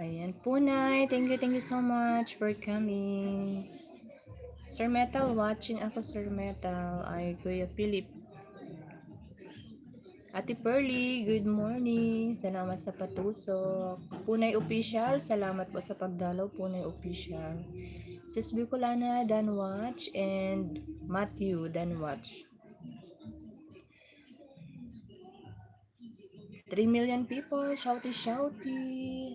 Ayan, Punay. Thank you so much for coming. Sir Metal, watching ako, Sir Metal. Ay, Kuya Philip. Ate Pearly, good morning. Salamat sa patusok. Punay Official, salamat po sa pagdalaw, Punay Official. Sis Bicolana, Dan Watch, and Matthew, Dan Watch. 3 million people, shouty shouty.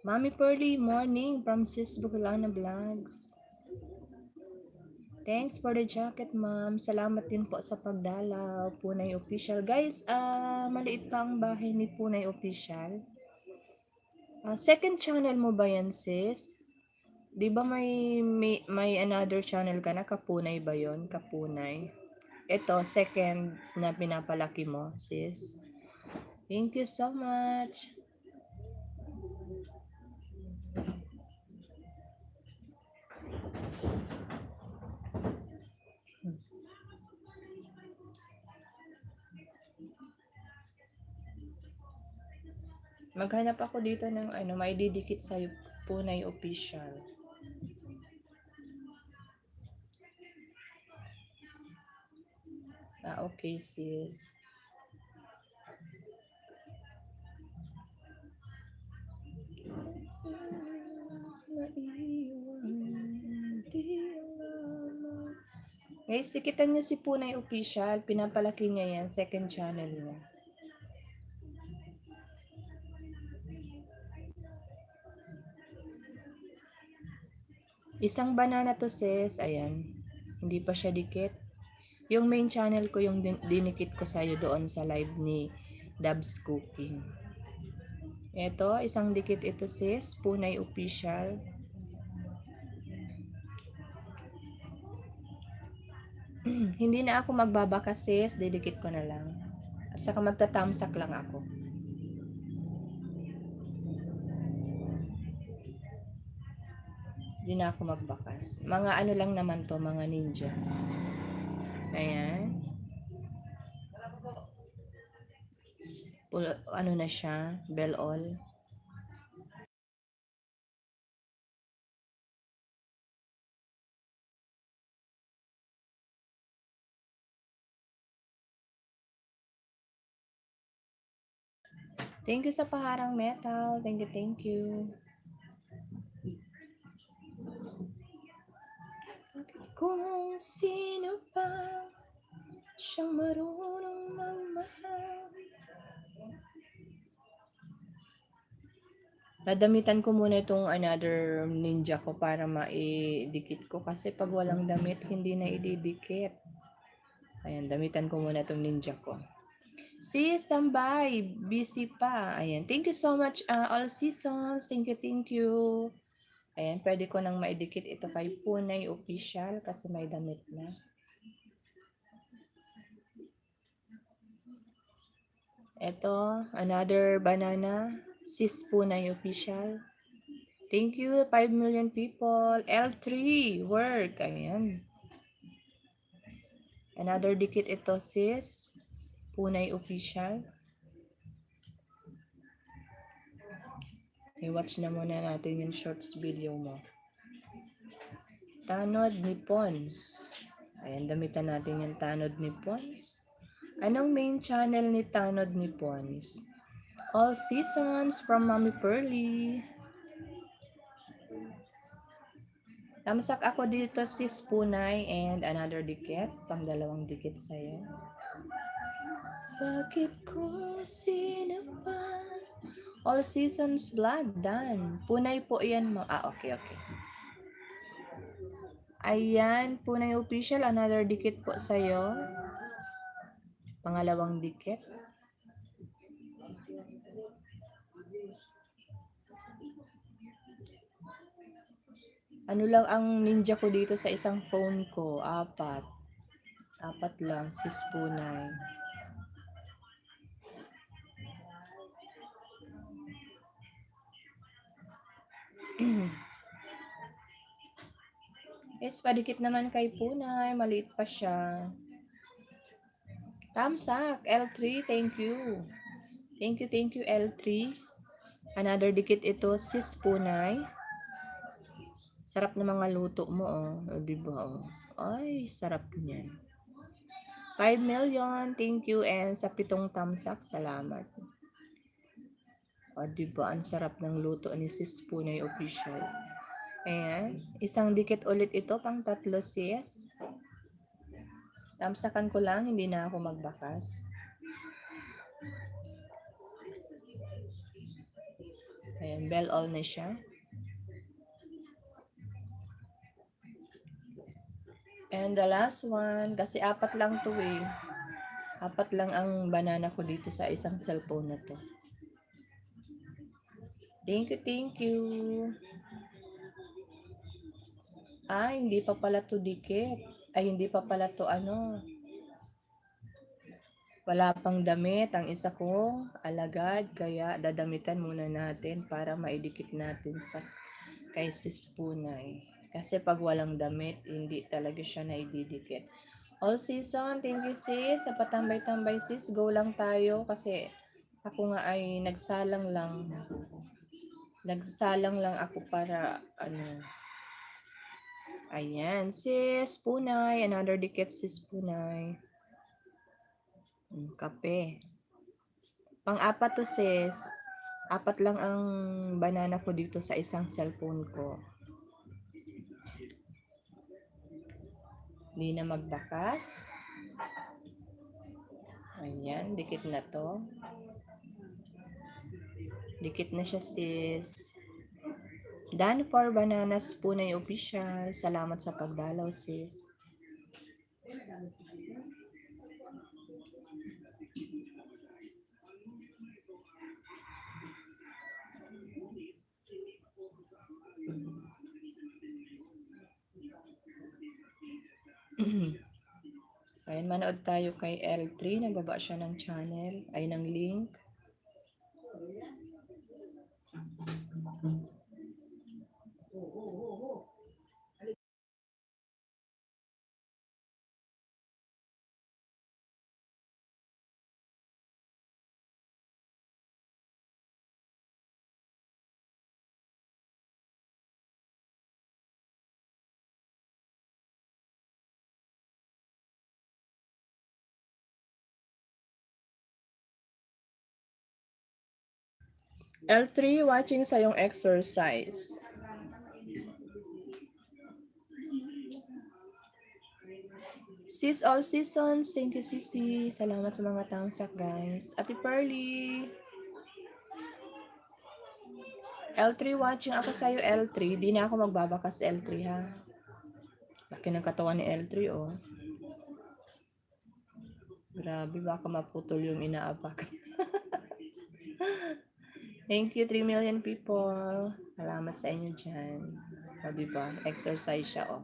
Mami Pearly, morning from Sis Bicolana Vlogs. Thanks for the jacket, ma'am. Salamat din po sa pagdalaw, Punay Official. Guys, maliit pa ang bahay ni Punay Official. Second channel mo ba yan, sis? Di ba may another channel ka na? Kapunay ba yon? Kapunay. Ito, second na pinapalaki mo, sis. Thank you so much. Maghanap ako dito ng may didikit sa Punay Official. Okay, sis. Guys, tikitan nyo si Punay Official. Pinapalaki niya yan. Second channel niya. Isang banana to, sis. Ayan. Hindi pa siya dikit. Yung main channel ko yung dinikit ko sa'yo doon sa live ni Dabs Cooking. Ito, isang dikit ito, sis. Punay Official. Hindi na ako magbabaka, sis. Didikit ko na lang. At saka magtatamsak lang ako. Hindi na ako magbakas. Mga ano lang naman to, mga ninja. Ayan. Ano na siya, bell all. Thank you sa paharang metal. Thank you, thank you. Kung sino pa siyang marunong magmahal. Dadamitan ko muna itong another ninja ko para maidikit ko kasi pag walang damit hindi na ididikit. Ayan, damitan ko muna itong ninja ko. Sis, tambay. Busy pa. Ayan, thank you so much all seasons. Thank you. Ayan, pwede ko nang maidikit ito kay Punay Official kasi may damit na. Ito, another banana. Sis Punay Official. Thank you, 5 million people. L3, work. Ayan. Another dikit ito, sis. Punay Official. I-watch na muna natin yung shorts video mo. Tanod ni Pons. Ayan, damitan natin yung Tanod ni Pons. Anong main channel ni Tanod ni Pons? All Seasons from Mami Pearly. Tamsak ako dito, sis Punay, and another dikit. Pang dalawang dikit sa'yo. Bakit ko sino pa? All Seasons Blood, done. Punay po yan mo. Okay. Ayan, Punay Official, another dikit po sa'yo. Pangalawang dikit. Ano lang ang ninja ko dito sa isang phone ko? 4. 4 lang, sis Punay. Yes, padikit naman kay Punay. Maliit pa siya. Tamsak, L3, thank you. Thank you L3. Another dikit ito, sis Punay. Sarap ng mga luto mo, oh. O, diba, oh. Ay, sarap niyan. 5 million, thank you. And sa 7 tamsak, salamat. O, diba, ang sarap ng luto ni sis Punay Official. Ayan, isang dikit ulit ito, pang 3 sis. Tamsakan ko lang, hindi na ako magbakas. Ayan, bell all na siya. And the last one, kasi 4 lang to eh. 4 lang ang banana ko dito sa isang cellphone na to. Thank you. Ay, hindi pa pala to dikit. Ay, hindi pa pala to ano. Wala pang damit ang isa kong alagad, kaya dadamitan muna natin para maidikit natin sa kay sis Punay. Kasi pag walang damit, hindi talaga siya naididikit. All season, thank you sis. Sa patambay-tambay sis, go lang tayo kasi ako nga ay nagsalang lang. Nagsalang lang ako para ano. Ayan, sis Punay. Another dikit sis Punay. Kape. Pang-apat to sis. 4 lang ang banana ko dito sa isang cellphone ko. Hindi na magbakas. Ayan, dikit na to. Dikit na siya sis. Done for bananas Punay Official. Salamat sa pagdalaw sis. Ayan, manood tayo kay L3. Nagbaba siya ng channel. Ay, ng link. L3, watching sa yung exercise. Sis all seasons, thank you Sisi. Salamat sa mga thumbs up guys. Ate Pearly. L3 watching ako sa'yo L3. Di na ako magbabakas L3 ha. Laki ng katawan ni L3 oh. Grabe, baka maputol yung inaapak. Thank you 3 million people. Salamat sa inyo dyan. O diba, exercise siya oh.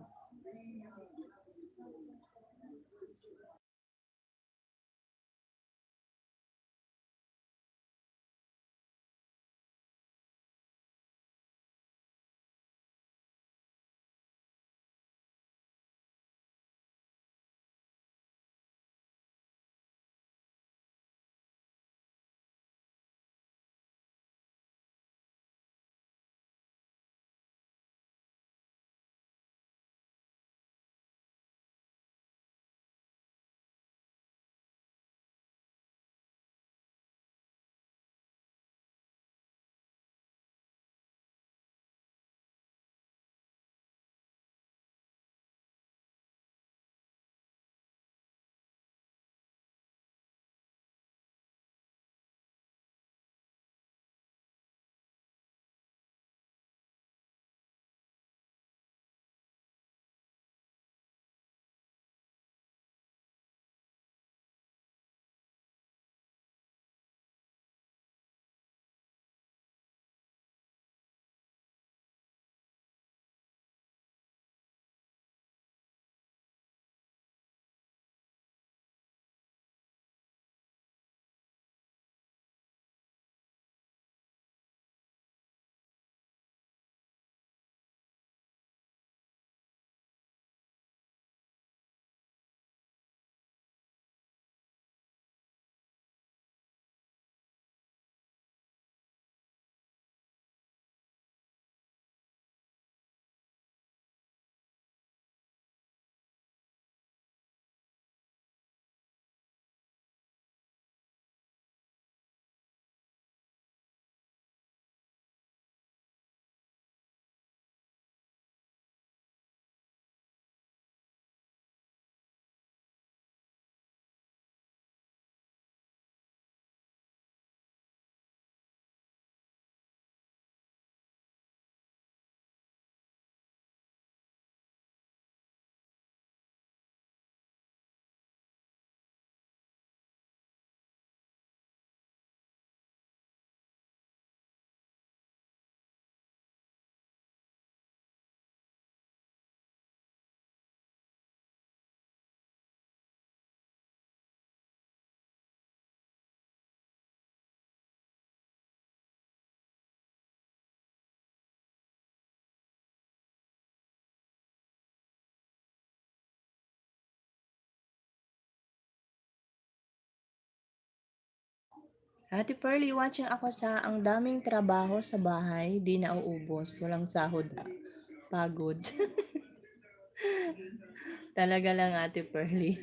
Ate Pearly, watching ako sa ang daming trabaho sa bahay, di nauubos, walang sahod, pagod. Talaga lang Ate Pearly.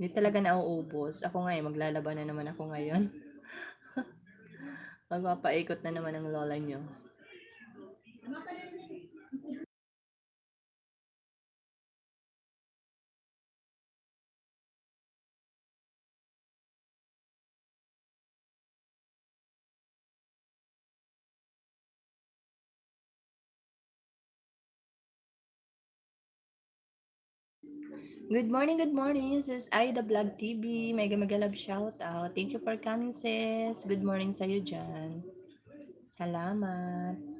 Di talaga nauubos. Ako nga maglalaban na naman ako ngayon. Magpapaikot na naman ang lola nyo. Good morning, good morning. This is Aida Vlog TV. Mega mega love shout out. Thank you for coming, sis. Good morning sa'yo dyan. Salamat.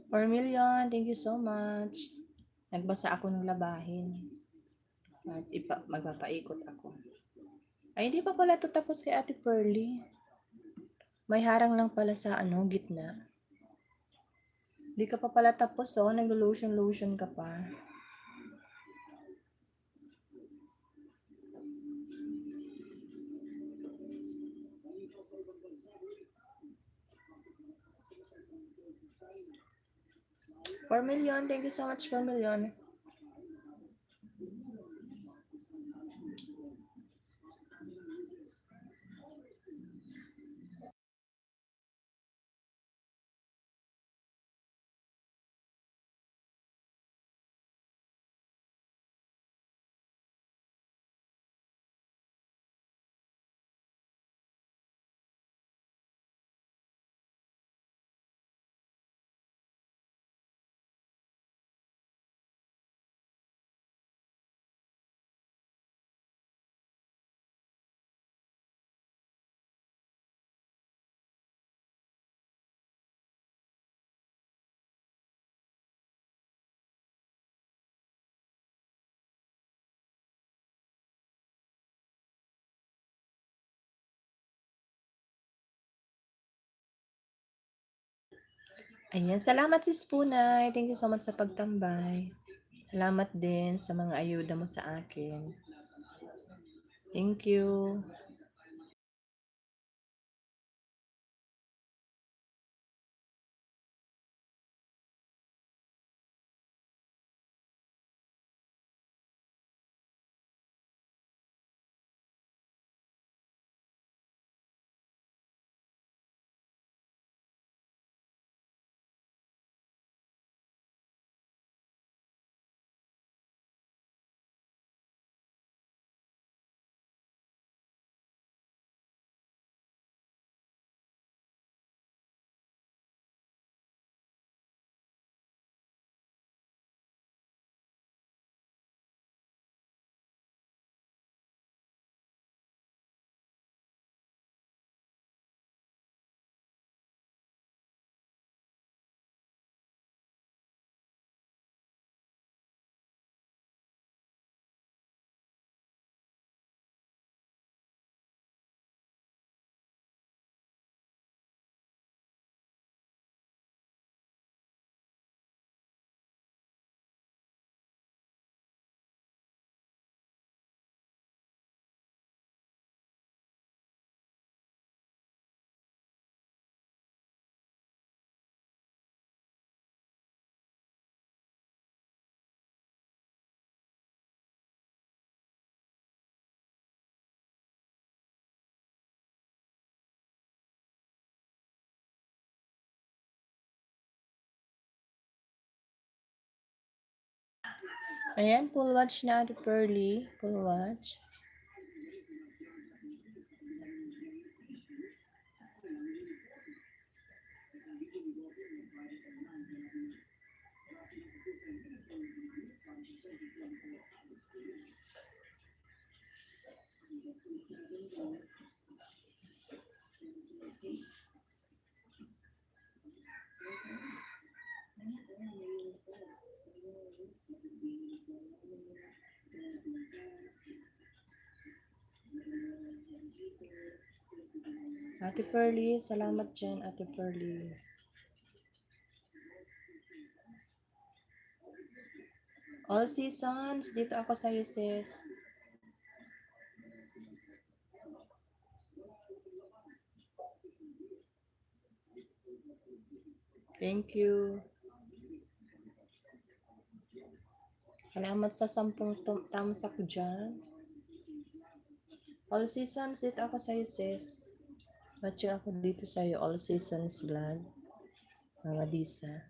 4 million, thank you so much. Nagbasa ako ng labahin. At magpapaikot ako. Ay, hindi pa pala ito tapos kay Ate Pearly. May harang lang pala sa gitna. Hindi ka pa pala tapos, oh. Naglo-lotion-lotion ka pa. $4 million, thank you so much, 4 million. Ayan, salamat sis Punay. Thank you so much sa pagtambay. Salamat din sa mga ayuda mo sa akin. Thank you. Ayan, full watch na Ate Pearly. Full watch. Ate Pearly, salamat dyan, Ate Pearly. All seasons, dito ako sa'yo, sis. Thank you. Salamat sa 10 thumbs up dyan. All seasons, dito ako sa'yo, sis. Watching ako dito sa'yo, all seasons vlog. Mga Disa.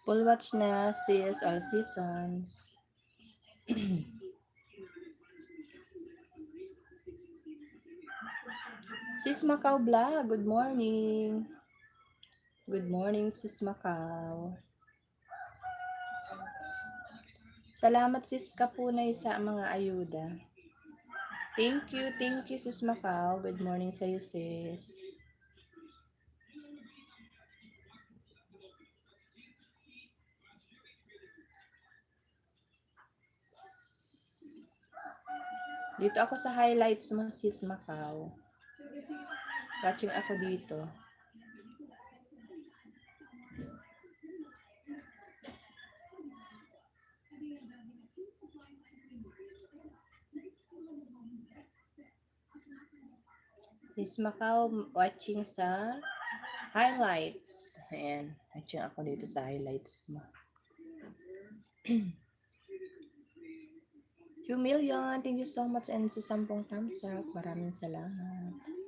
Full watch na sis, all seasons. Sis Macau Vlog, good morning. Good morning, Sis Macau. Salamat sis Kapunay sa mga ayuda. Thank you Sis Macau. Good morning sa'yo sis. Dito ako sa highlights mo, Sis Macau. Watching ako dito. Sis Macau, watching sa highlights. Ayan. Watching ako dito sa highlights mo. 2 million. Thank you so much and sa 10 thumbs up. Maraming salamat.